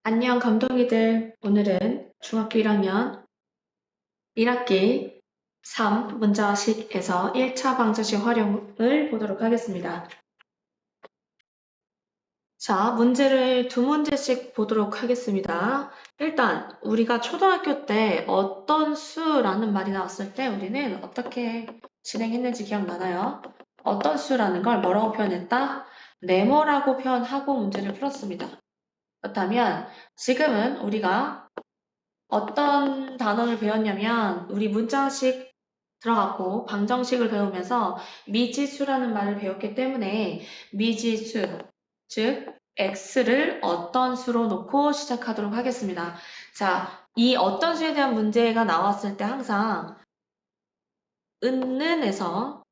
안녕 감독이들. 오늘은 중학교 1학년 1학기 3 문자식에서 1차 방정식 활용을 보도록 하겠습니다. 자, 문제를 두 문제씩 보도록 하겠습니다. 일단 우리가 초등학교 때 어떤 수라는 말이 나왔을 때 우리는 어떻게 진행했는지 기억나나요? 어떤 수라는 걸 뭐라고 표현했다? 네모라고 표현하고 문제를 풀었습니다. 그렇다면 지금은 우리가 어떤 단어를 배웠냐면 우리 문자식 들어갔고 방정식을 배우면서 미지수라는 말을 배웠기 때문에 미지수, 즉 x를 어떤 수로 놓고 시작하도록 하겠습니다. 자, 이 어떤 수에 대한 문제가 나왔을 때 항상 은는에서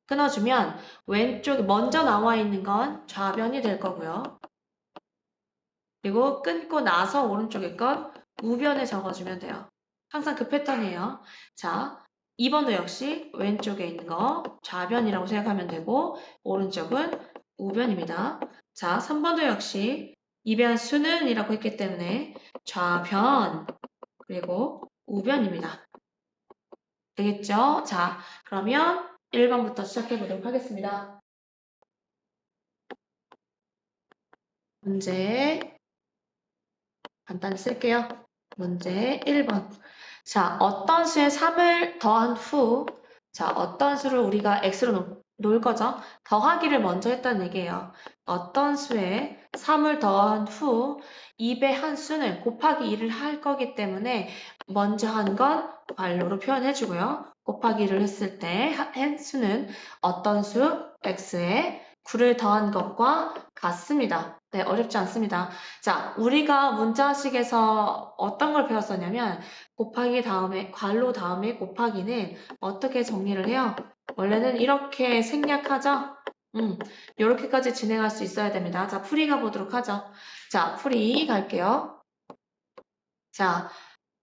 끊어주면 왼쪽에 먼저 나와 있는 건 좌변이 될 거고요. 그리고 끊고 나서 오른쪽에 건 우변에 적어주면 돼요. 항상 그 패턴이에요. 자, 2번도 역시 왼쪽에 있는 거 좌변이라고 생각하면 되고 오른쪽은 우변입니다. 자, 3번도 역시 이변 수는 이라고 했기 때문에 좌변 그리고 우변입니다. 되겠죠? 자, 그러면 1번부터 시작해 보도록 하겠습니다. 문제 간단히 쓸게요. 문제 1번. 자, 어떤 수에 3을 더한 후, 자, 어떤 수를 우리가 x로 놓을 거죠? 더하기를 먼저 했다는 얘기예요. 어떤 수에 3을 더한 후 2배 한 수는 곱하기 2를 할 거기 때문에 먼저 한 건 괄호로 표현해주고요. 곱하기 2를 했을 때 한 수는 어떤 수 x에 9를 더한 것과 같습니다. 네, 어렵지 않습니다. 자, 우리가 문자식에서 어떤 걸 배웠었냐면 곱하기 다음에 괄호 다음에 곱하기는 어떻게 정리를 해요? 원래는 이렇게 생략하죠? 이렇게까지 진행할 수 있어야 됩니다. 자, 풀이 가보도록 하죠. 자, 풀이 갈게요. 자,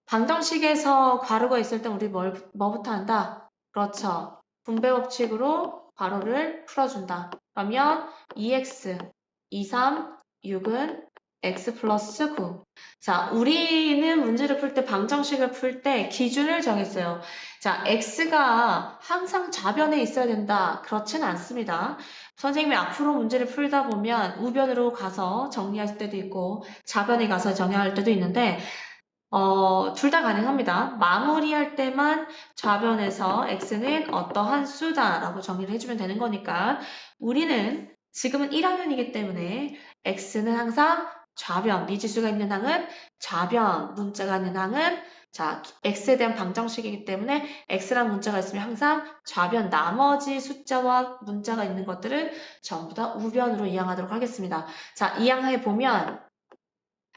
방정식에서 괄호가 있을 때 우리 뭐부터 한다? 그렇죠. 분배 법칙으로 괄호를 풀어준다. 그러면 2x, 2, 3, 6은 x 플러스 9. 자, 우리는 문제를 풀 때 방정식을 풀 때 기준을 정했어요. 자, x가 항상 좌변에 있어야 된다. 그렇지는 않습니다. 선생님이 앞으로 문제를 풀다 보면 우변으로 가서 정리할 때도 있고 좌변에 가서 정리할 때도 있는데 둘 다 가능합니다. 마무리할 때만 좌변에서 x는 어떠한 수다라고 정리를 해주면 되는 거니까 우리는 지금은 1학년이기 때문에 x는 항상 좌변, 미지수가 있는 항은 좌변, 문자가 있는 항은 자, x에 대한 방정식이기 때문에 x란 문자가 있으면 항상 좌변, 나머지 숫자와 문자가 있는 것들은 전부 다 우변으로 이항하도록 하겠습니다. 자, 이항해 보면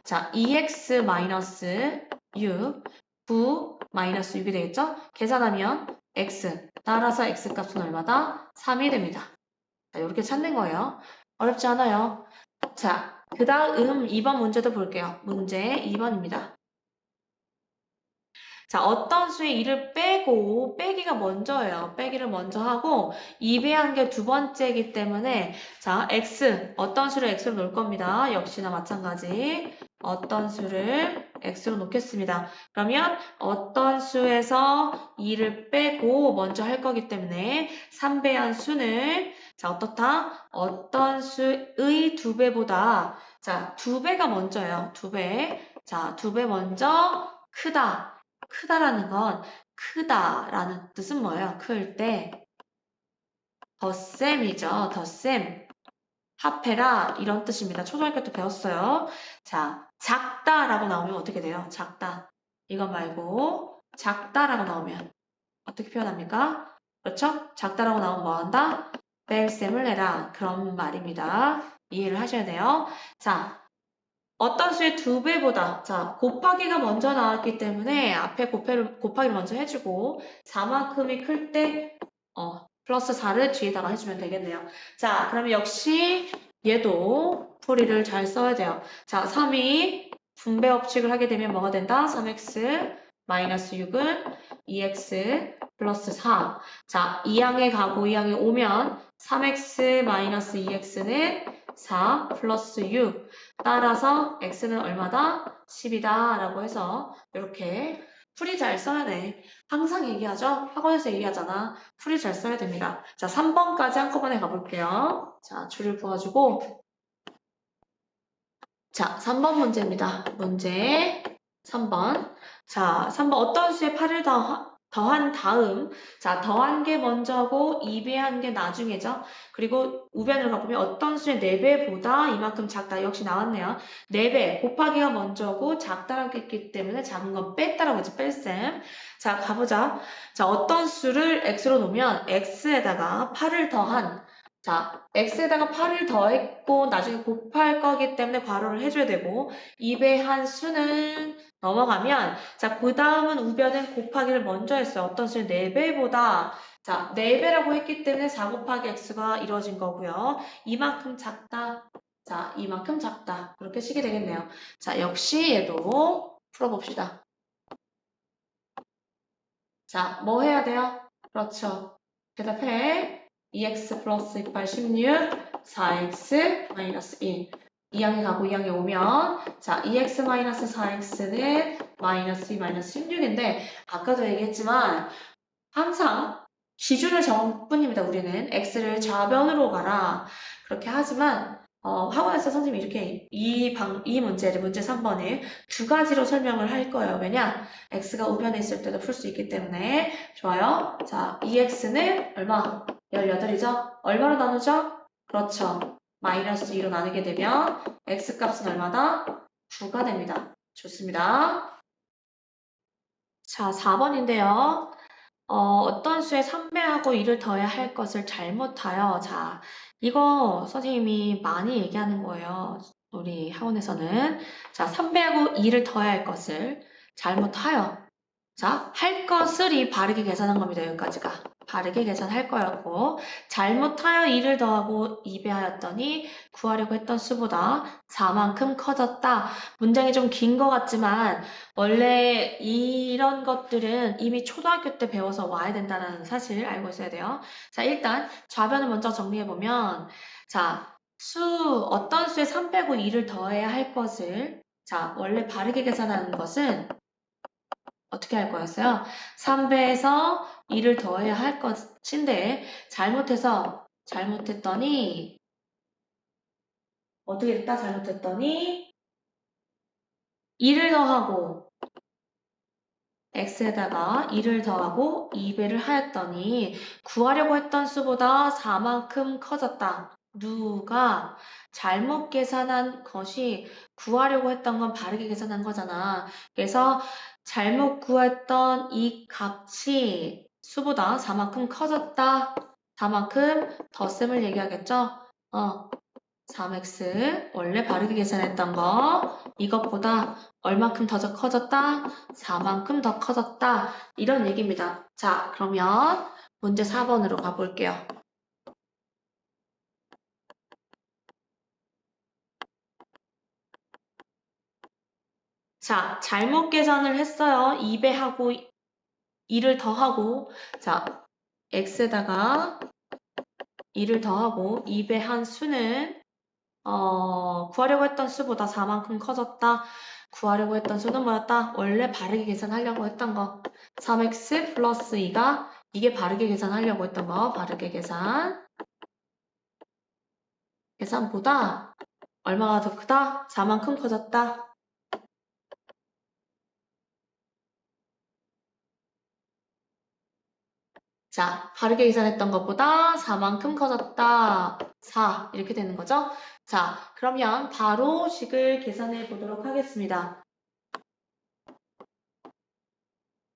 자, 2x 마이너스 6, 9 마이너스 6이 되겠죠? 계산하면 x, 따라서 x 값은 얼마다? 3이 됩니다. 자, 이렇게 찾는 거예요. 어렵지 않아요. 자, 그 다음 2번 문제도 볼게요. 문제 2번입니다. 자, 어떤 수의 2를 빼고 빼기가 먼저예요. 빼기를 먼저 하고 2배한 게 두 번째이기 때문에 자, x, 어떤 수를 x로 놓을 겁니다. 역시나 마찬가지. 어떤 수를 x로 놓겠습니다. 그러면 어떤 수에서 2를 빼고 먼저 할 거기 때문에 3배한 수는 자, 어떻다? 어떤 수의 2배보다 자, 2배가 먼저예요. 2배. 자, 2배 먼저 크다. 크다라는 건 크다라는 뜻은 뭐예요? 클 때 덧셈이죠. 덧셈. 합해라 이런 뜻입니다. 초등학교 때 배웠어요. 자, 작다라고 나오면 어떻게 돼요? 작다. 이거 말고 작다라고 나오면 어떻게 표현합니까? 그렇죠? 작다라고 나오면 뭐 한다? 뺄셈을 해라. 그런 말입니다. 이해를 하셔야 돼요. 자, 어떤 수의 2배보다 자 곱하기가 먼저 나왔기 때문에 앞에 곱하기를 먼저 해주고 4만큼이 클 때 플러스 4를 뒤에다가 해주면 되겠네요. 자, 그러면 역시 얘도 풀이를 잘 써야 돼요. 자, 3이 분배 법칙을 하게 되면 뭐가 된다? 3x 마이너스 6은 2x 플러스 4. 자, 2항에 가고 2항에 오면 3x 마이너스 2x는 4 플러스 6 따라서 x는 얼마다? 10이다 라고 해서 이렇게 풀이 잘 써야 돼. 항상 얘기하죠? 학원에서 얘기하잖아. 풀이 잘 써야 됩니다. 자, 3번까지 한꺼번에 가볼게요. 자, 줄을 부어주고 자, 3번 문제입니다. 문제 3번. 자, 3번 어떤 수에 8을 더한 다음 자, 더한 게 먼저고 2배한 게 나중이죠. 그리고 우변으로 가보면 어떤 수의 4배보다 이만큼 작다. 역시 나왔네요. 4배 곱하기가 먼저고 작다라고 했기 때문에 작은 건 뺐다라고 했죠. 뺄셈. 자, 가보자. 자, 어떤 수를 x로 놓으면 x에다가 8을 더한 자, x에다가 8을 더했고 나중에 곱할 거기 때문에 괄호를 해줘야 되고 2배한 수는 넘어가면 자, 그 다음은 우변은 곱하기를 먼저 했어요. 어떤 수는 4배보다 자, 4배라고 했기 때문에 4 곱하기 x가 이루어진 거고요. 이만큼 작다. 자, 이만큼 작다. 그렇게 식이 되겠네요. 자, 역시 얘도 풀어봅시다. 자, 뭐 해야 돼요? 그렇죠. 대답해. 2x 플러스 6 16, 4x 마이너스 1. 2항에 가고 2항에 오면 자 2x 마이너스 4x는 마이너스 2 마이너스 16인데 아까도 얘기했지만 항상 기준을 정할 뿐입니다. 우리는 x를 좌변으로 가라 그렇게 하지만 학원에서 선생님이 이렇게 이 문제를 문제 3번을 두 가지로 설명을 할 거예요. 왜냐? x가 우변에 있을 때도 풀 수 있기 때문에 좋아요. 자, 2x는 얼마? 18이죠? 얼마로 나누죠? 그렇죠. 마이너스 2로 나누게 되면 x 값은 얼마다? 9가 됩니다. 좋습니다. 자, 4번인데요. 어떤 수에 3배하고 2를 더해야 할 것을 잘못하여. 자, 이거 선생님이 많이 얘기하는 거예요. 우리 학원에서는. 자, 3배하고 2를 더해야 할 것을 잘못하여. 자, 할 것을이 바르게 계산한 겁니다. 여기까지가. 바르게 계산할 거였고 잘못하여 2를 더하고 2배하였더니 구하려고 했던 수보다 4만큼 커졌다. 문장이 좀 긴 것 같지만 원래 이런 것들은 이미 초등학교 때 배워서 와야 된다는 사실 알고 있어야 돼요. 자, 일단 좌변을 먼저 정리해보면 자, 어떤 수에 3 빼고 2를 더해야 할 것을 자, 원래 바르게 계산하는 것은 어떻게 할 거였어요? 3배에서 2를 더해야 할 것인데 잘못했더니 어떻게 됐다? 잘못했더니 2를 더하고 x에다가 2를 더하고 2배를 하였더니 구하려고 했던 수보다 4만큼 커졌다. 누가 잘못 계산한 것이 구하려고 했던 건 바르게 계산한 거잖아. 그래서 잘못 구했던 이 값이 수보다 4만큼 커졌다. 4만큼 덧셈을 얘기하겠죠? 3x 원래 바르게 계산했던 거 이것보다 얼만큼 더 커졌다? 4만큼 더 커졌다. 이런 얘기입니다. 자, 그러면 문제 4번으로 가볼게요. 자, 잘못 계산을 했어요. 2배하고 2를 더하고 자, x에다가 2를 더하고 2배한 수는 구하려고 했던 수보다 4만큼 커졌다. 구하려고 했던 수는 뭐였다? 원래 바르게 계산하려고 했던 거. 3x 플러스 2가 이게 바르게 계산하려고 했던 거. 바르게 계산보다 얼마가 더 크다? 4만큼 커졌다. 자, 바르게 계산했던 것보다 4만큼 커졌다. 4 이렇게 되는 거죠? 자, 그러면 바로 식을 계산해 보도록 하겠습니다.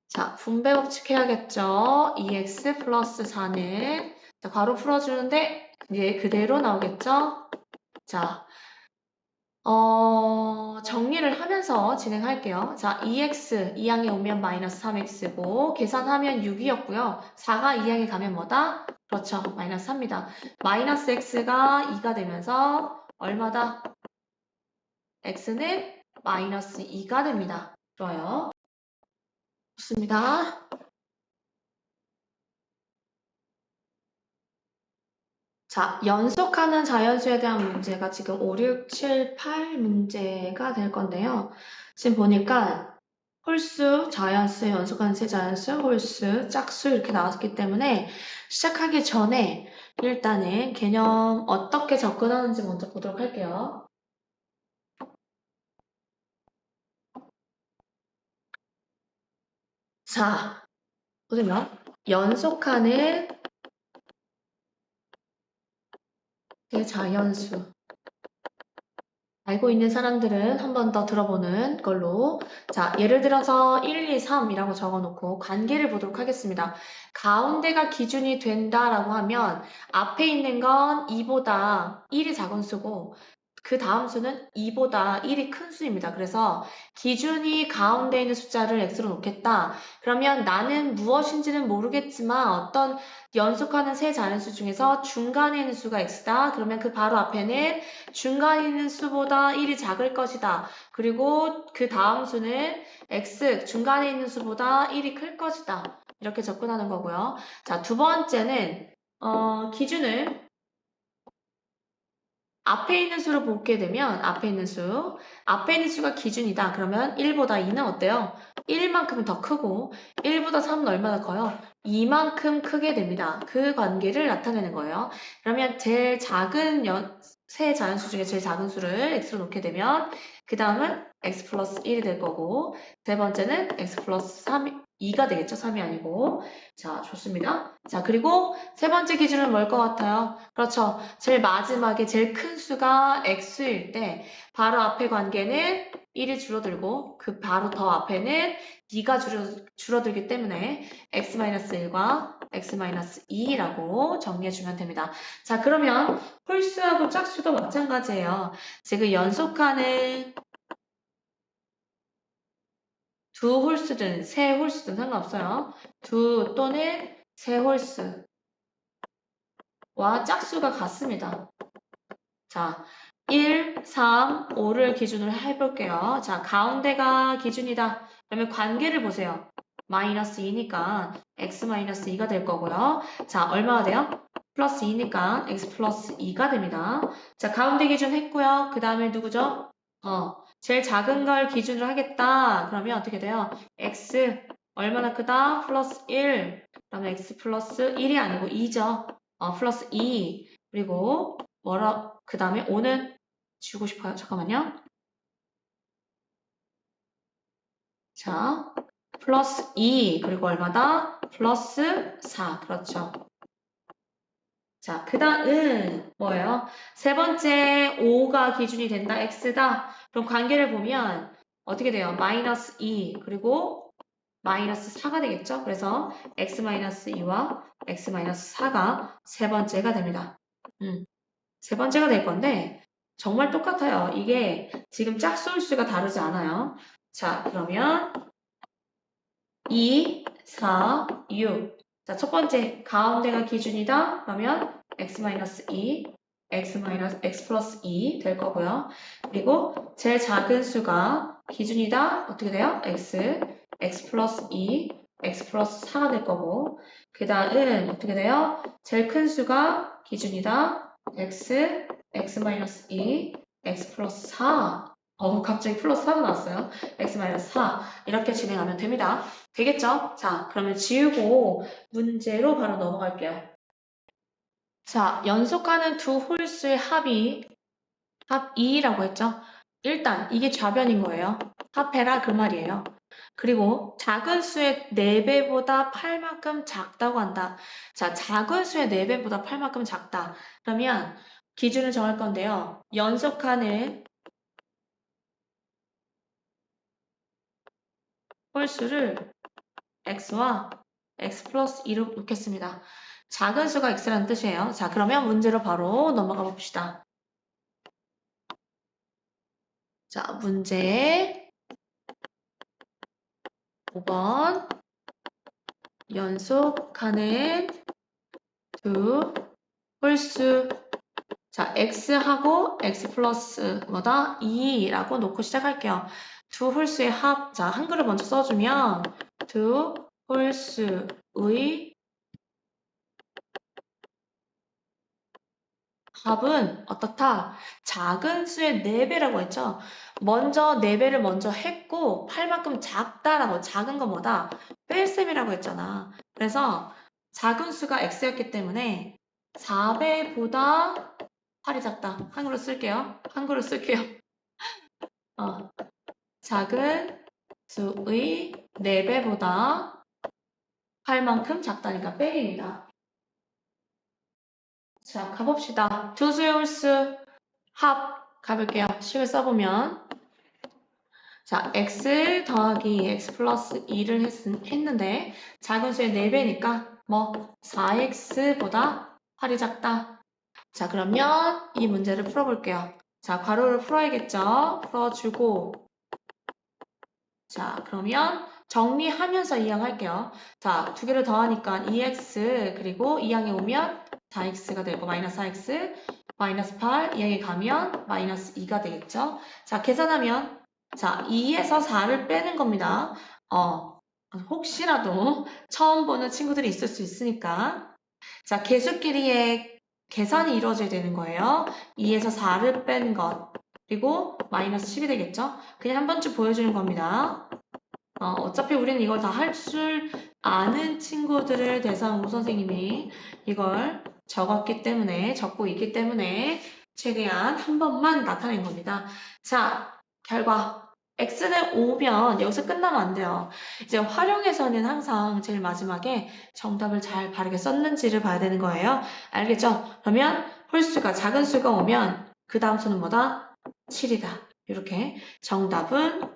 자, 분배 법칙 해야겠죠? 2x 플러스 4는 자, 괄호 풀어주는데 이제 그대로 나오겠죠? 자, 정리를 하면서 진행할게요. 자, 2x 2항에 오면 마이너스 3x고 계산하면 6이었고요. 4가 2항에 가면 뭐다? 그렇죠. 마이너스 3입니다. 마이너스 x가 2가 되면서 얼마다? x는 마이너스 2가 됩니다. 좋아요. 좋습니다. 자, 연속하는 자연수에 대한 문제가 지금 5, 6, 7, 8 문제가 될 건데요. 지금 보니까 홀수, 자연수, 연속하는 세 자연수, 홀수, 짝수 이렇게 나왔기 때문에 시작하기 전에 일단은 개념 어떻게 접근하는지 먼저 보도록 할게요. 자, 보시면 연속하는 대자연수. 알고 있는 사람들은 한 번 더 들어보는 걸로. 자, 예를 들어서 1, 2, 3이라고 적어놓고 관계를 보도록 하겠습니다. 가운데가 기준이 된다라고 하면 앞에 있는 건 2보다 1이 작은 수고 그 다음 수는 2보다 1이 큰 수입니다. 그래서 기준이 가운데 있는 숫자를 x로 놓겠다. 그러면 나는 무엇인지는 모르겠지만 어떤 연속하는 세 자연수 중에서 중간에 있는 수가 x다. 그러면 그 바로 앞에는 중간에 있는 수보다 1이 작을 것이다. 그리고 그 다음 수는 x, 중간에 있는 수보다 1이 클 것이다. 이렇게 접근하는 거고요. 자, 두 번째는 기준을 앞에 있는 수로 보게 되면 앞에 있는 수가 기준이다. 그러면 1보다 2는 어때요? 1만큼은 더 크고 1보다 3은 얼마나 커요? 2만큼 크게 됩니다. 그 관계를 나타내는 거예요. 그러면 제일 작은 세 자연수 중에 제일 작은 수를 x로 놓게 되면 그 다음은 x 플러스 1이 될 거고 세 번째는 x 플러스 2가 되겠죠? 3이 아니고. 자, 좋습니다. 자, 그리고 세 번째 기준은 뭘 것 같아요? 그렇죠. 제일 마지막에 제일 큰 수가 x일 때 바로 앞에 관계는 1이 줄어들고 그 바로 더 앞에는 2가 줄어들기 때문에 x-1과 x-2라고 정리해주면 됩니다. 자, 그러면 홀수하고 짝수도 마찬가지예요. 지금 연속하는 두 홀수든 세 홀수든 상관없어요. 두 또는 세 홀수와 짝수가 같습니다. 자, 1, 3, 5를 기준으로 해볼게요. 자, 가운데가 기준이다. 그러면 관계를 보세요. 마이너스 2니까 x 마이너스 2가 될 거고요. 자, 얼마가 돼요? 플러스 2니까 x 플러스 2가 됩니다. 자, 가운데 기준 했고요. 그 다음에 누구죠? 제일 작은 걸 기준으로 하겠다. 그러면 어떻게 돼요? x 얼마나 크다? 플러스 1. 그러면 x 플러스 1이 아니고 2죠. 플러스 2. 그리고 그 다음에 5는 지우고 싶어요. 잠깐만요. 자, 플러스 2. 그리고 얼마다? 플러스 4. 그렇죠. 자, 그 다음 뭐예요? 세 번째 5가 기준이 된다. x다. 그럼 관계를 보면 어떻게 돼요? 마이너스 2 그리고 마이너스 4가 되겠죠? 그래서 x-2와 x-4가 세 번째가 됩니다. 세 번째가 될 건데 정말 똑같아요. 이게 지금 짝수홀수가 다르지 않아요. 자, 그러면 2, 4, 6. 자, 첫 번째 가운데가 기준이다. 그러면 x-2, x 플러스 2 될 거고요. 그리고 제일 작은 수가 기준이다. 어떻게 돼요? x 플러스 2, x 플러스 4가 될 거고 그 다음 어떻게 돼요? 제일 큰 수가 기준이다. x-2, x 플러스 4. 갑자기 플러스 4가 나왔어요. x-4. 이렇게 진행하면 됩니다. 되겠죠? 자, 그러면 지우고 문제로 바로 넘어갈게요. 자, 연속하는 두 홀수의 합 2라고 했죠? 일단 이게 좌변인 거예요. 합해라 그 말이에요. 그리고 작은 수의 4배보다 8만큼 작다고 한다. 자, 작은 수의 4배보다 8만큼 작다. 그러면 기준을 정할 건데요. 연속하는 홀수를 x와 x 플러스 2로 놓겠습니다. 작은 수가 x라는 뜻이에요. 자, 그러면 문제로 바로 넘어가 봅시다. 자, 문제 5번 연속하는 두 홀수 자, x하고 x 플러스 뭐다? 2라고 놓고 시작할게요. 두 홀수의 합, 자, 한글을 먼저 써주면 두 홀수의 답은 어떻다? 작은 수의 4배라고 했죠? 먼저 4배를 먼저 했고 8만큼 작다라고 작은 거 뭐다? 뺄셈이라고 했잖아. 그래서 작은 수가 x였기 때문에 4배보다 8이 작다. 한글로 쓸게요. 한글로 쓸게요. 작은 수의 4배보다 8만큼 작다니까 빼기입니다. 자, 가봅시다. 두 수의 홀수 합 가볼게요. 식을 써보면 자, x 더하기 x 플러스 2를 했는데 작은 수의 4배니까 뭐 4x보다 8이 작다. 자, 그러면 이 문제를 풀어볼게요. 자, 괄호를 풀어야겠죠? 풀어주고 자, 그러면 정리하면서 이항할게요. 자, 두 개를 더하니까 2x 그리고 이항에 오면 4x가 되고 마이너스 4x 마이너스 8 이항에 가면 마이너스 2가 되겠죠. 자, 계산하면 자, 2에서 4를 빼는 겁니다. 혹시라도 처음 보는 친구들이 있을 수 있으니까 자, 개수끼리의 계산이 이루어져야 되는 거예요. 2에서 4를 빼는 것 그리고 마이너스 10이 되겠죠. 그냥 한 번쯤 보여주는 겁니다. 어차피 우리는 이걸 다 할 줄 아는 친구들을 대상으로 선생님이 이걸 적고 있기 때문에 최대한 한 번만 나타낸 겁니다. 자, 결과. x는 5면 여기서 끝나면 안 돼요. 이제 활용에서는 항상 제일 마지막에 정답을 잘 바르게 썼는지를 봐야 되는 거예요. 알겠죠? 그러면 홀수가 작은 수가 오면 그 다음 수는 뭐다? 7이다. 이렇게 정답은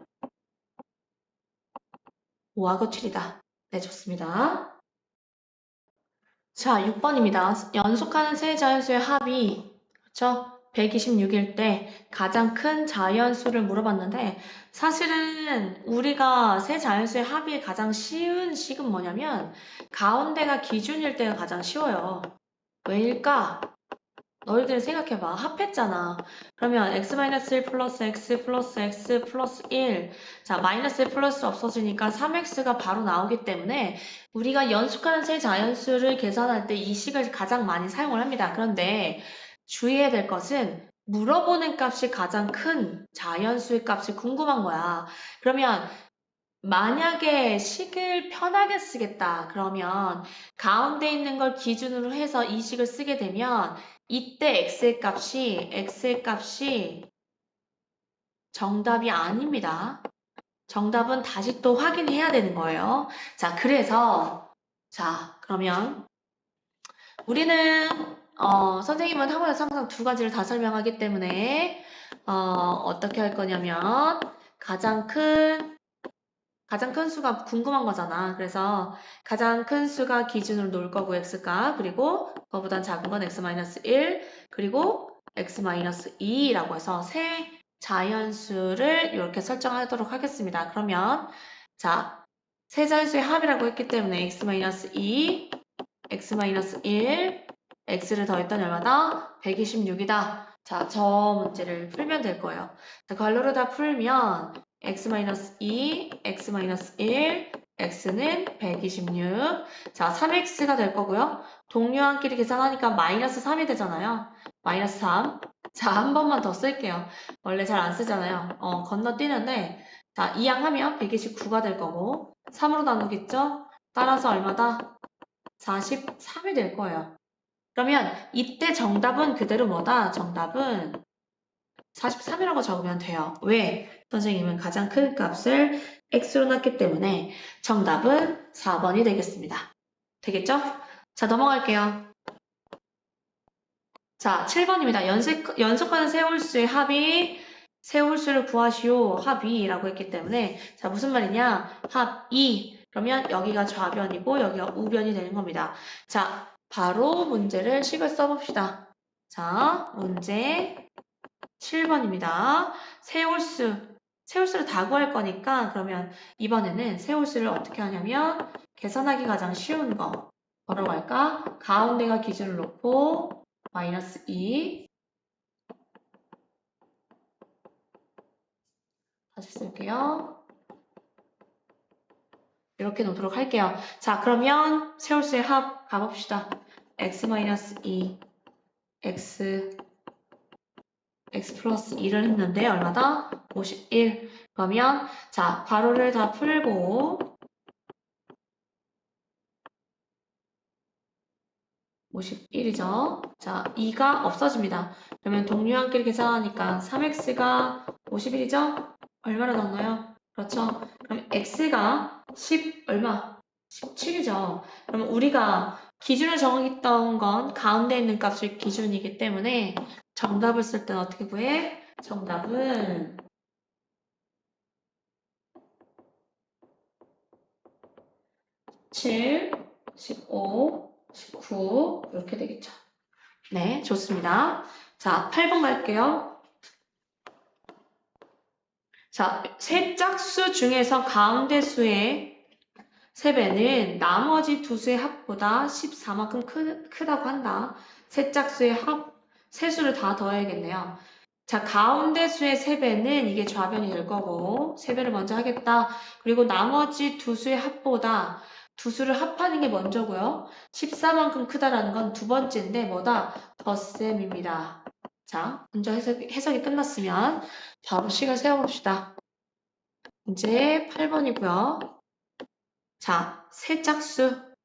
5하고 7이다. 네, 좋습니다. 자, 6번입니다. 연속하는 세 자연수의 합이, 그쵸? 126일 때 가장 큰 자연수를 물어봤는데, 사실은 우리가 세 자연수의 합이 가장 쉬운 식은 뭐냐면, 가운데가 기준일 때가 가장 쉬워요. 왜일까? 너희들 생각해봐. 합했잖아. 그러면 x-1 플러스 x 플러스 x 플러스 1. 자, 마이너스 1 플러스 없어지니까 3x가 바로 나오기 때문에 우리가 연속하는 세 자연수를 계산할 때 이 식을 가장 많이 사용을 합니다. 그런데 주의해야 될 것은 물어보는 값이 가장 큰 자연수의 값이 궁금한 거야. 그러면 만약에 식을 편하게 쓰겠다. 그러면 가운데 있는 걸 기준으로 해서 이 식을 쓰게 되면 이때 x의 값이 정답이 아닙니다. 정답은 다시 또 확인해야 되는 거예요. 자, 그러면 우리는 선생님은 학원에서 항상 두 가지를 다 설명하기 때문에 어떻게 할 거냐면 가장 큰 수가 궁금한 거잖아. 그래서 가장 큰 수가 기준으로 놓을 거고 x가 그리고 그거보단 작은 건 x-1 그리고 x-2라고 해서 세 자연수를 이렇게 설정하도록 하겠습니다. 그러면 자, 세 자연수의 합이라고 했기 때문에 x-2, x-1, x를 더했더니 얼마다? 126이다. 자, 저 문제를 풀면 될 거예요. 자, 괄호를 다 풀면 x-2, x-1, x는 126. 자, 3x가 될 거고요. 동료한끼리 계산하니까 마이너스 3이 되잖아요. 마이너스 3. 자, 한 번만 더 쓸게요. 원래 잘 안 쓰잖아요. 건너뛰는데 자, 이항하면 129가 될 거고 3으로 나누겠죠? 따라서 얼마다? 43이 될 거예요. 그러면 이때 정답은 그대로 뭐다? 정답은 43이라고 적으면 돼요. 왜? 선생님은 가장 큰 값을 x로 놨기 때문에 정답은 4번이 되겠습니다. 되겠죠? 자, 넘어갈게요. 자, 7번입니다. 연속하는 세홀수의 합이 세홀수를 구하시오. 합이라고 했기 때문에 자, 무슨 말이냐? 합이 그러면 여기가 좌변이고 여기가 우변이 되는 겁니다. 자, 바로 문제를 식을 써봅시다. 자, 문제 7번입니다. 세홀수를 다 구할 거니까 그러면 이번에는 세홀수를 어떻게 하냐면 계산하기 가장 쉬운 거 뭐라고 할까? 가운데가 기준을 놓고 마이너스 2 다시 쓸게요. 이렇게 놓도록 할게요. 자, 그러면 세홀수의 합 가봅시다. x-2 x 플러스 2를 했는데 얼마다? 51. 그러면 자, 괄호를 다 풀고 51이죠. 자, 2가 없어집니다. 그러면 동류한끼리 계산하니까 3x가 51이죠? 얼마나 넣나요? 그렇죠. 그럼 x가 10 얼마? 17이죠. 그럼 우리가 기준을 정했던 건 가운데 있는 값이 기준이기 때문에 정답을 쓸 때는 어떻게 구해? 정답은 7, 15, 19 이렇게 되겠죠. 네, 좋습니다. 자, 8번 갈게요. 자, 세 짝수 중에서 가운데 수의 세배는 나머지 두 수의 합보다 14만큼 크다고 한다. 세 짝수의 세 수를 다 더해야겠네요. 자, 가운데 수의 세배는 이게 좌변이 될 거고, 세배를 먼저 하겠다. 그리고 나머지 두 수의 합보다 두 수를 합하는 게 먼저고요. 14만큼 크다라는 건 두 번째인데 뭐다? 덧셈입니다. 자, 먼저 해석이 끝났으면 바로 식을 세워봅시다. 이제 8번이고요. 자, 세 짝수를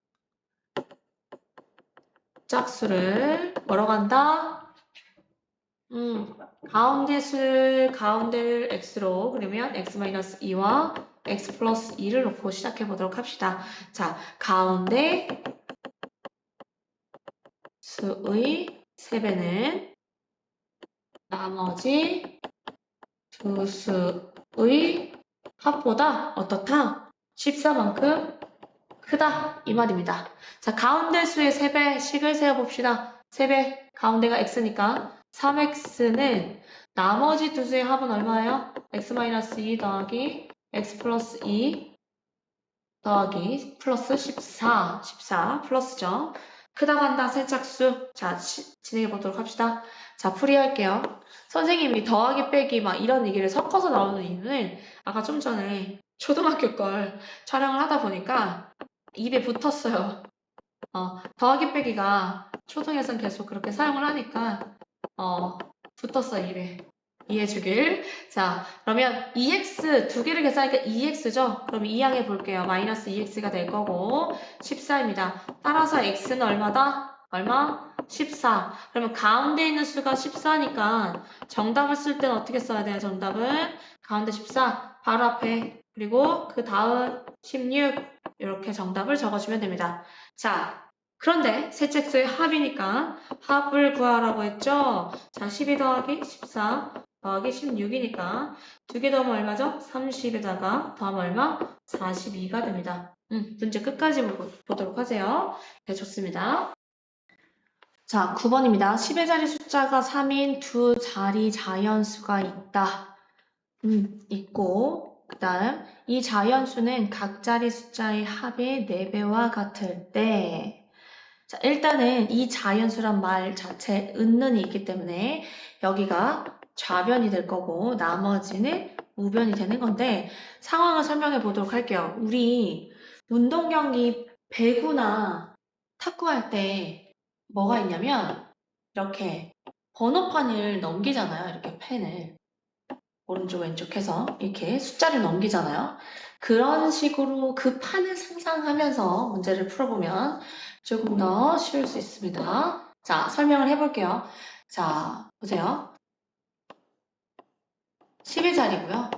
뭐라고 한다? 가운데를 x로 그러면 x-2와 x 플러스 2를 놓고 시작해 보도록 합시다. 자, 가운데 수의 세배는 나머지 두 수의 합보다 어떻다? 14만큼 크다 이 말입니다. 자, 가운데 수의 세배 식을 세어봅시다. 세배 가운데가 x니까 3x는 나머지 두 수의 합은 얼마예요? x-2 더하기 x 플러스 2 더하기 플러스 14 플러스죠. 크다고 한다 세 짝수. 자, 진행해 보도록 합시다. 자, 풀이할게요. 선생님이 더하기 빼기 막 이런 얘기를 섞어서 나오는 이유는 아까 좀 전에 초등학교 걸 촬영을 하다 보니까 입에 붙었어요. 더하기 빼기가 초등에선 계속 그렇게 사용을 하니까 붙었어 입에. 이해해 주길. 자, 그러면 2x 두 개를 계산하니까 2x죠? 그럼 이항해 볼게요. 마이너스 2x가 될 거고 14입니다. 따라서 x는 얼마다? 얼마? 14. 그러면 가운데 있는 수가 14니까 정답을 쓸 때는 어떻게 써야 돼요? 정답은 가운데 14 바로 앞에 그리고 그 다음 16 이렇게 정답을 적어주면 됩니다. 자, 그런데 세 짝수의 합이니까 합을 구하라고 했죠? 자, 12 더하기 14 더하기 16이니까 두 개 더하면 얼마죠? 30에다가 더하면 얼마? 42가 됩니다. 문제 끝까지 보도록 하세요. 네, 좋습니다. 자, 9번입니다. 10의 자리 숫자가 3인 두 자리 자연수가 있다. 있고 그 다음 이 자연수는 각 자리 숫자의 합의 4배와 같을 때 자, 일단은 이 자연수란 말 자체에 은는이 있기 때문에 여기가 좌변이 될 거고 나머지는 우변이 되는 건데 상황을 설명해 보도록 할게요. 우리 운동 경기 배구나 탁구 할 때 뭐가 있냐면 이렇게 번호판을 넘기잖아요. 이렇게 펜을 오른쪽 왼쪽 해서 이렇게 숫자를 넘기잖아요. 그런 식으로 그 판을 상상하면서 문제를 풀어보면 조금 더 쉬울 수 있습니다. 자, 설명을 해볼게요. 자, 보세요. 10의 자리고요.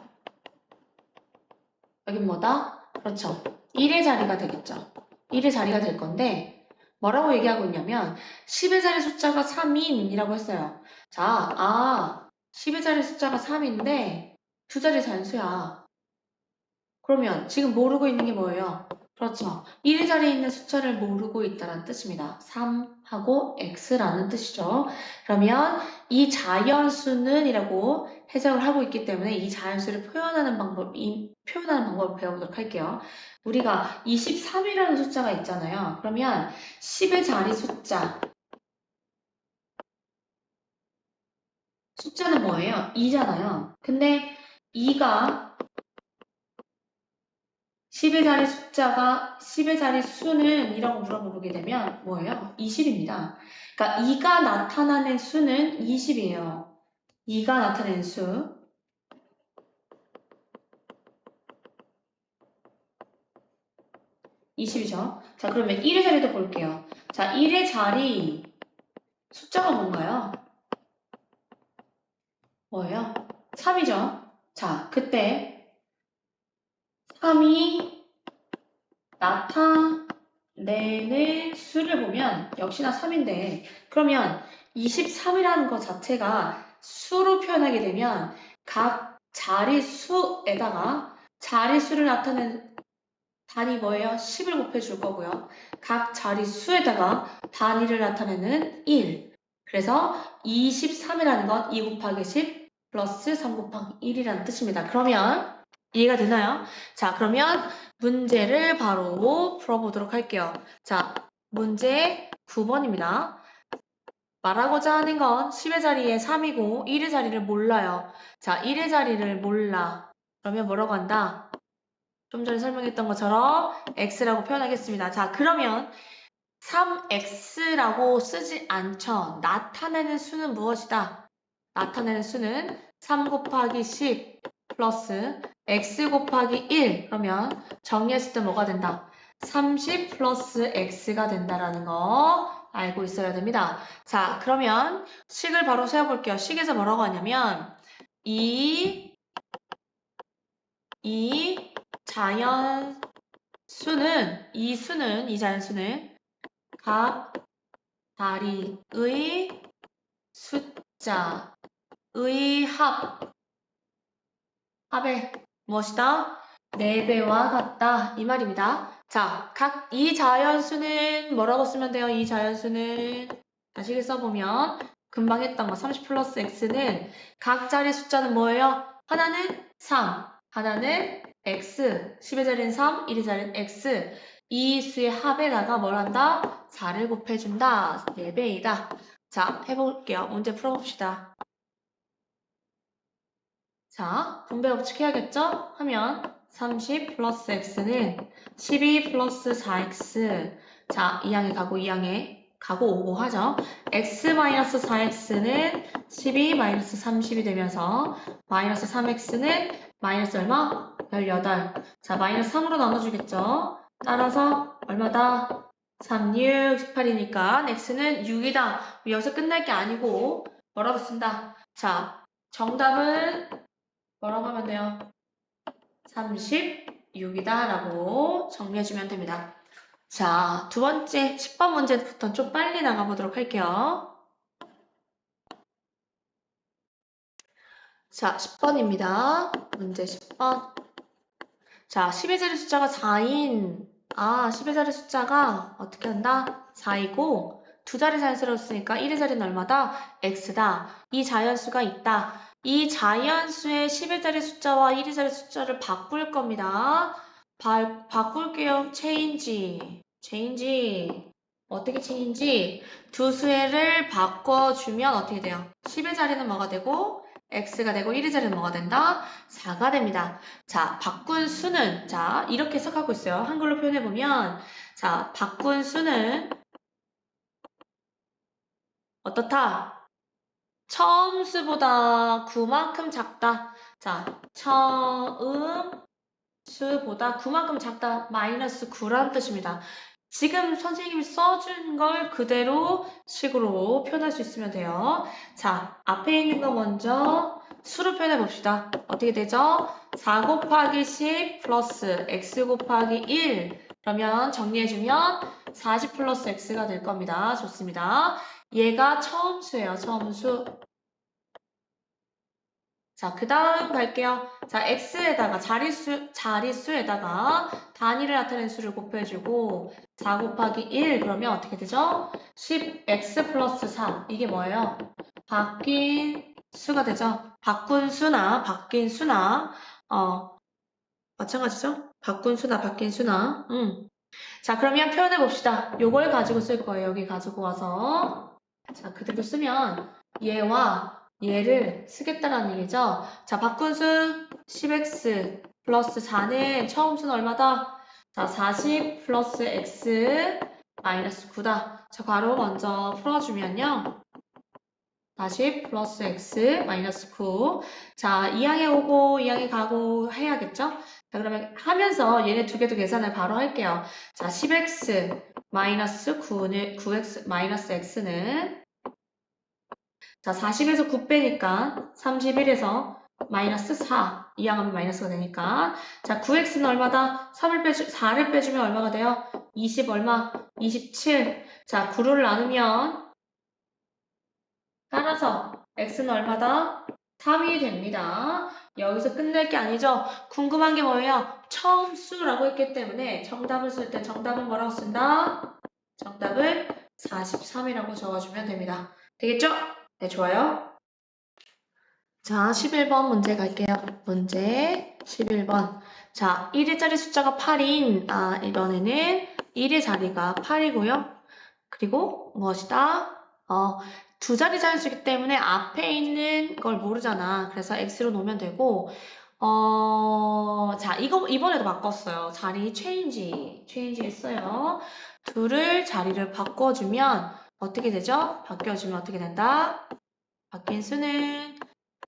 여긴 뭐다? 그렇죠. 1의 자리가 되겠죠. 1의 자리가 될 건데 뭐라고 얘기하고 있냐면 10의 자리 숫자가 3인이라고 했어요. 자, 10의 자리 숫자가 3인데 두 자리 잔수야. 그러면 지금 모르고 있는 게 뭐예요? 그렇죠. 1의 자리에 있는 숫자를 모르고 있다는 뜻입니다. 3하고 x라는 뜻이죠. 그러면 이 자연수는 이라고 해석을 하고 있기 때문에 이 자연수를 표현하는 방법을 배워보도록 할게요. 우리가 23이라는 숫자가 있잖아요. 그러면 10의 자리 숫자는 뭐예요? 2잖아요. 근데 2가 10의 자리 숫자가 10의 자리 수는 이라고 물어보게 되면 뭐예요? 20입니다. 그러니까 2가 나타나는 수는 20이에요. 2가 나타내는 수 20이죠. 자, 그러면 1의 자리도 볼게요. 자, 1의 자리 숫자가 뭔가요? 뭐예요? 3이죠. 자, 그때 3이 나타내는 수를 보면 역시나 3인데 그러면 23이라는 것 자체가 수로 표현하게 되면 각 자릿수에다가 자릿수를 나타내는 단위 뭐예요? 10을 곱해줄 거고요. 각 자릿수에다가 단위를 나타내는 1. 그래서 23이라는 건 2 곱하기 10 플러스 3 곱하기 1이라는 뜻입니다. 그러면 이해가 되나요? 자, 그러면 문제를 바로 풀어보도록 할게요. 자, 문제 9번입니다. 말하고자 하는 건 10의 자리에 3이고 1의 자리를 몰라요. 자, 1의 자리를 몰라. 그러면 뭐라고 한다? 좀 전에 설명했던 것처럼 x라고 표현하겠습니다. 자, 그러면 3x라고 쓰지 않죠. 나타내는 수는 무엇이다? 나타내는 수는 3 곱하기 10 플러스 x 곱하기 1. 그러면 정리했을 때 뭐가 된다? 30 플러스 x가 된다라는 거 알고 있어야 됩니다. 자, 그러면 식을 바로 세워볼게요. 식에서 뭐라고 하냐면 이 이 자연수는 각 다리의 숫자의 합의 무엇이다? 4배와 같다. 이 말입니다. 자, 각 이 자연수는 뭐라고 쓰면 돼요? 이 자연수는 다시 써보면 금방 했던 거 30 플러스 x는 각 자리 숫자는 뭐예요? 하나는 3, 하나는 x, 10의 자리는 3, 1의 자리는 x. 이 수의 합에다가 뭘 한다? 4를 곱해준다. 4배이다. 자, 해볼게요. 문제 풀어봅시다. 자, 분배 법칙 해야겠죠? 하면 30 플러스 x는 12 플러스 4x. 자, 이 양에 가고 이 양에 가고 오고 하죠. x 마이너스 4x는 12 마이너스 30이 되면서 마이너스 3x는 마이너스 얼마? 18. 자, 마이너스 3으로 나눠주겠죠? 따라서 얼마다? 3, 6, 18이니까 x는 6이다. 여기서 끝날 게 아니고 뭐라고 쓴다? 자, 정답은 뭐라고 하면 돼요? 36이다 라고 정리해주면 됩니다. 자, 두 번째 10번 문제부터 좀 빨리 나가보도록 할게요. 자, 10번입니다. 문제 10번. 자, 10의 자리 숫자가 4인 10의 자리 숫자가 어떻게 한다? 4이고 두 자리 자연수로 쓰니까 1의 자리는 얼마다? x다. 이 자연수가 있다. 이 자연수의 10의 자리 숫자와 1의 자리 숫자를 바꿀 겁니다. 바꿀게요. change. 어떻게 change? 두 수를 바꿔주면 어떻게 돼요? 10의 자리는 뭐가 되고 x가 되고 1의 자리는 뭐가 된다? 4가 됩니다. 자, 바꾼 수는 자, 이렇게 해석하고 있어요. 한글로 표현해보면 자, 바꾼 수는 어떻다? 처음 수보다 9만큼 작다. 자, 처음 수보다 9만큼 작다. 마이너스 9라는 뜻입니다. 지금 선생님이 써준 걸 그대로 식으로 표현할 수 있으면 돼요. 자, 앞에 있는 거 먼저 수로 표현해 봅시다. 어떻게 되죠? 4 곱하기 10 플러스 x 곱하기 1. 그러면 정리해주면 40 플러스 x가 될 겁니다. 좋습니다. 얘가 처음 수예요. 처음 수. 자, 그 다음 갈게요. 자, x에다가 자릿수에다가 단위를 나타낸 수를 곱해주고 4 곱하기 1 그러면 어떻게 되죠? 10x 플러스 3 이게 뭐예요? 바뀐 수가 되죠? 바꾼 수나 바뀐 수나 마찬가지죠? 바꾼 수나 바뀐 수나 자, 그러면 표현해 봅시다. 요걸 가지고 쓸 거예요. 여기 가지고 와서 자, 그대로 쓰면 얘와 얘를 쓰겠다라는 얘기죠. 자, 바꾼 수 10x 플러스 4는 처음 수는 얼마다? 자, 40 플러스 x 마이너스 9다. 자, 괄호 먼저 풀어주면요. 40 플러스 x 마이너스 9. 자, 2항에 오고 2항에 가고 해야겠죠? 자, 그러면 하면서 얘네 두 개도 계산을 바로 할게요. 자, 10x 마이너스 9x 마이너스 x는 자, 40에서 9 빼니까 31에서 마이너스 4. 이항하면 마이너스가 되니까. 자, 9x는 얼마다? 4를 빼주면 얼마가 돼요? 20 얼마? 27. 자, 9를 나누면 따라서 x는 얼마다? 3이 됩니다. 여기서 끝낼 게 아니죠. 궁금한 게 뭐예요? 처음 수라고 했기 때문에 정답을 쓸 때 정답은 뭐라고 쓴다? 정답을 43이라고 적어주면 됩니다. 되겠죠? 네, 좋아요. 자, 11번 문제 갈게요. 문제 11번. 자, 1일짜리 숫자가 8인, 이번에는 1의 자리가 8이고요. 그리고 무엇이다? 두 자리 자연수이기 때문에 앞에 있는 걸 모르잖아. 그래서 x로 놓으면 되고, 자, 이번에도 바꿨어요. 자리 체인지 했어요. 둘을 자리를 바꿔주면 어떻게 되죠? 바뀌어주면 어떻게 된다? 바뀐 수는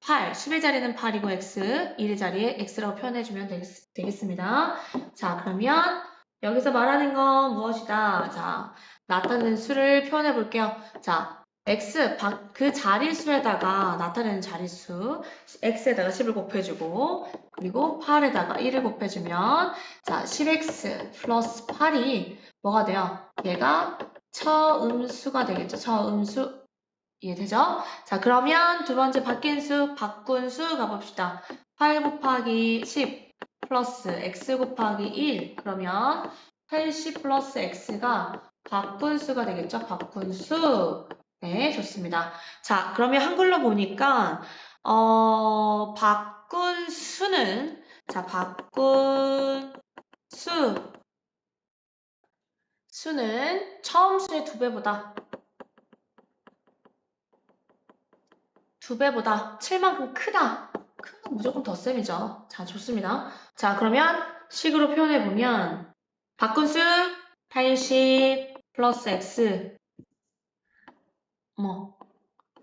8, 10의 자리는 8이고 x, 1의 자리에 x라고 표현해주면 되겠습니다. 자, 그러면 여기서 말하는 건 무엇이다? 자, 나타내는 수를 표현해 볼게요. 자, x, 그 자릿수에다가 나타내는 자릿수, x에다가 10을 곱해주고, 그리고 8에다가 1을 곱해주면, 자, 10x 플러스 8이 뭐가 돼요? 얘가 처음수가 되겠죠. 처음수. 이해되죠? 자, 그러면 두 번째 바뀐 수, 바꾼 수 가봅시다. 8 곱하기 10 플러스 x 곱하기 1. 그러면 80 플러스 x가 바꾼 수가 되겠죠? 바꾼 수. 네, 좋습니다. 자, 그러면 한글로 보니까, 바꾼 수는, 자, 바꾼 수는 처음 수의 2배보다 7만큼 크다. 큰 건 무조건 덧셈이죠. 자, 좋습니다. 자, 그러면 식으로 표현해보면 바꾼수 80 플러스 x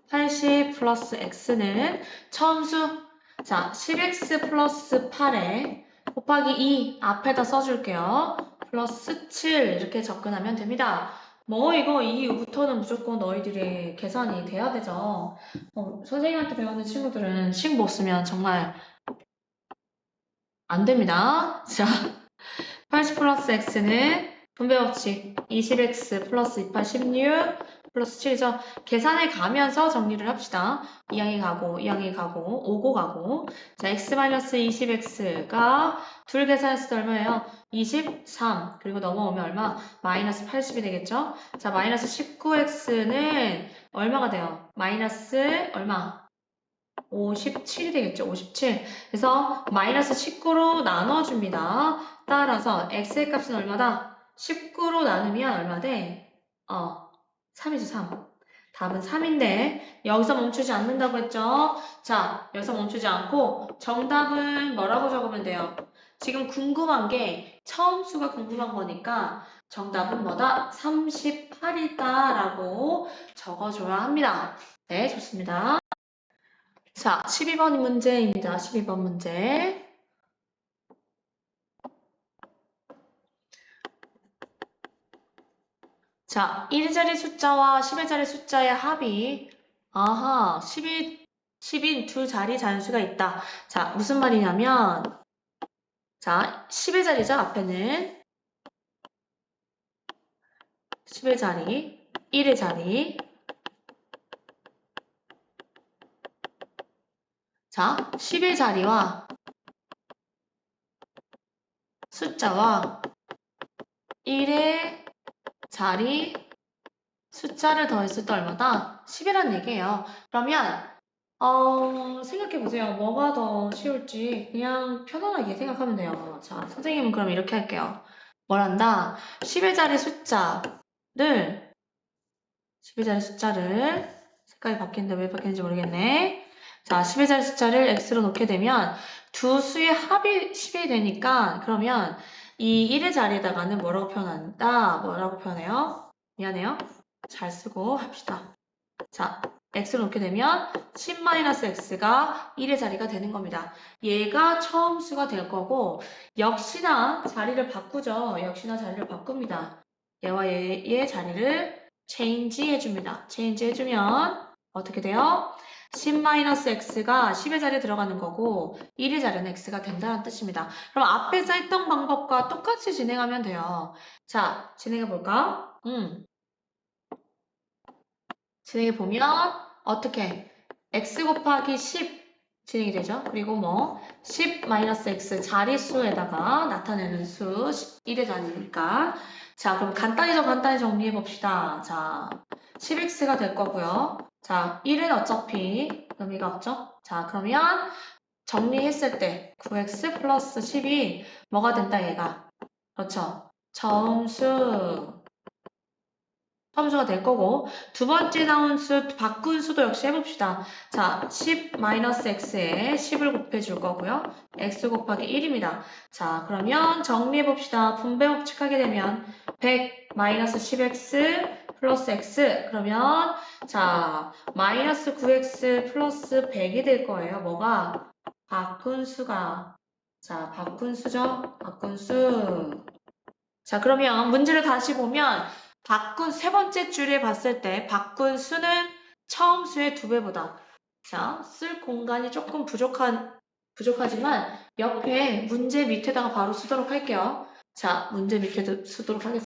80 플러스 x는 처음수 자, 10x 플러스 8에 곱하기 2 앞에다 써줄게요. 플러스 7 이렇게 접근하면 됩니다. 이거 이후부터는 무조건 너희들의 계산이 돼야 되죠. 선생님한테 배우는 친구들은 식 못 쓰면 정말 안 됩니다. 자, 80 플러스 x는 분배 법칙 20x 플러스 28, 16 플러스 7이죠. 계산해 가면서 정리를 합시다. 2항이 가고 2항이 가고 오고 가고 자, x 마이너스 20x가 둘 계산했을 때 얼마예요? 23 그리고 넘어오면 얼마? 마이너스 80이 되겠죠? 자, 마이너스 19x는 얼마가 돼요? 마이너스 얼마? 57이 되겠죠? 57. 그래서 마이너스 19로 나눠줍니다. 따라서 x의 값은 얼마다? 19로 나누면 얼마 돼? 3이죠, 3. 답은 3인데 여기서 멈추지 않는다고 했죠? 자, 여기서 멈추지 않고 정답은 뭐라고 적으면 돼요? 지금 궁금한 게 처음 수가 궁금한 거니까 정답은 뭐다? 38이다 라고 적어줘야 합니다. 네, 좋습니다. 자, 12번 문제입니다. 12번 문제. 자, 1자리 숫자와 10자리 숫자의 합이 10인 두 자리 잔수가 있다. 자, 무슨 말이냐면 자, 10의 자리죠. 앞에는 10의 자리, 1의 자리. 자, 10의 자리와 숫자와 1의 자리 숫자를 더했을 때 얼마다? 10이란 얘기예요. 그러면 생각해보세요. 뭐가 더 쉬울지 그냥 편안하게 생각하면 돼요. 자, 선생님은 그럼 이렇게 할게요. 뭘 한다? 10의 자리 숫자를 색깔이 바뀌는데 왜 바뀌는지 모르겠네. 자, 10의 자리 숫자를 x로 놓게 되면 두 수의 합이 10이 되니까 그러면 이 1의 자리에다가는 뭐라고 표현한다? 뭐라고 표현해요? 미안해요. 잘 쓰고 합시다. 자, x로 놓게 되면 10-x가 1의 자리가 되는 겁니다. 얘가 처음 수가 될 거고 역시나 자리를 바꾸죠. 역시나 자리를 바꿉니다. 얘와 얘의 자리를 change 해줍니다. change 해주면 어떻게 돼요? 10-x가 10의 자리에 들어가는 거고 1의 자리는 x가 된다는 뜻입니다. 그럼 앞에서 했던 방법과 똑같이 진행하면 돼요. 자, 진행해 볼까? 진행해 보면 어떻게 x 곱하기 10 진행이 되죠. 그리고 뭐 10-x 자릿수에다가 나타내는 수 1의 자리니까 자 그럼 간단히 정리해 봅시다. 자 10x가 될 거고요. 자 1은 어차피 의미가 없죠. 자 그러면 정리했을 때 9x 플러스 10이 뭐가 된다 얘가 그렇죠. 처음수 함수가 될 거고 두 번째 나온 수 바꾼 수도 역시 해봅시다. 자, 10-x에 10을 곱해줄 거고요. x 곱하기 1입니다. 자, 그러면 정리해봅시다. 분배 법칙하게 되면 100-10x 플러스 x 그러면 자, 마이너스 9x 플러스 100이 될 거예요. 뭐가? 바꾼 수가 자, 바꾼 수죠? 바꾼 수 자, 그러면 문제를 다시 보면 바꾼 세 번째 줄에 봤을 때 바꾼 수는 처음 수의 2배보다 자, 쓸 공간이 조금 부족하지만 옆에 문제 밑에다가 바로 쓰도록 할게요. 자, 문제 밑에 쓰도록 하겠습니다.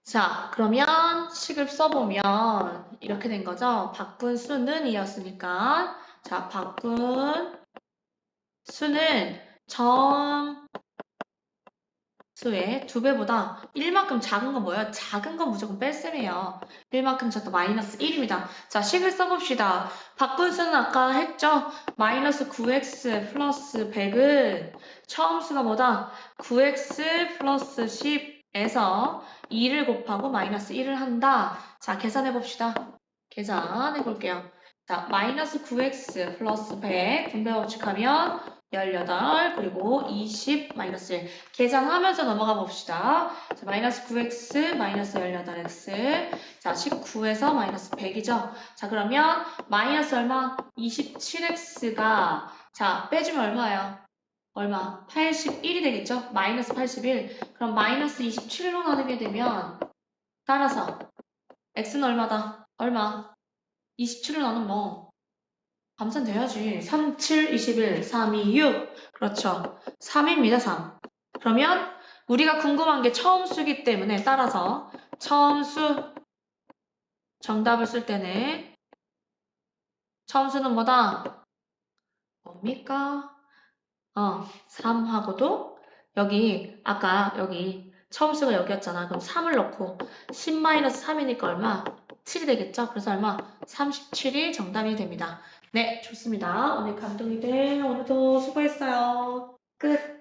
자, 그러면 식을 써보면 이렇게 된 거죠. 바꾼 수는 이었으니까 자, 바꾼 수는 처음 수의 2배보다 1만큼 작은 건 뭐예요? 작은 건 무조건 뺄셈이에요. 1만큼 작다 마이너스 1입니다. 자, 식을 써봅시다. 바꾼 수는 아까 했죠? 마이너스 9x 플러스 100은 처음 수가 뭐다? 9x 플러스 10에서 2를 곱하고 마이너스 1을 한다. 자, 계산해봅시다. 계산해 볼게요. 자, 마이너스 9x 플러스 100 분배 법칙하면 18 그리고 20 마이너스 1 계산하면서 넘어가 봅시다. 자, 마이너스 9x 마이너스 18x 자 19에서 마이너스 100이죠. 자 그러면 마이너스 얼마? 27x가 자 빼주면 얼마예요? 얼마? 81이 되겠죠? 마이너스 81 그럼 마이너스 27로 나누게 되면 따라서 x는 얼마다? 얼마? 27로 나누면 뭐 감산 돼야지. 3, 7, 21, 3, 2, 6. 그렇죠. 3입니다, 3. 그러면 우리가 궁금한 게 처음 수기 때문에 따라서 처음 수 정답을 쓸 때는 처음 수는 뭐다? 뭡니까? 3하고도 여기 아까 여기 처음 수가 여기였잖아. 그럼 3을 넣고 10-3이니까 얼마? 7이 되겠죠? 그래서 얼마? 37이 정답이 됩니다. 네, 좋습니다. 오늘 감동이 돼. 오늘도 수고했어요. 끝.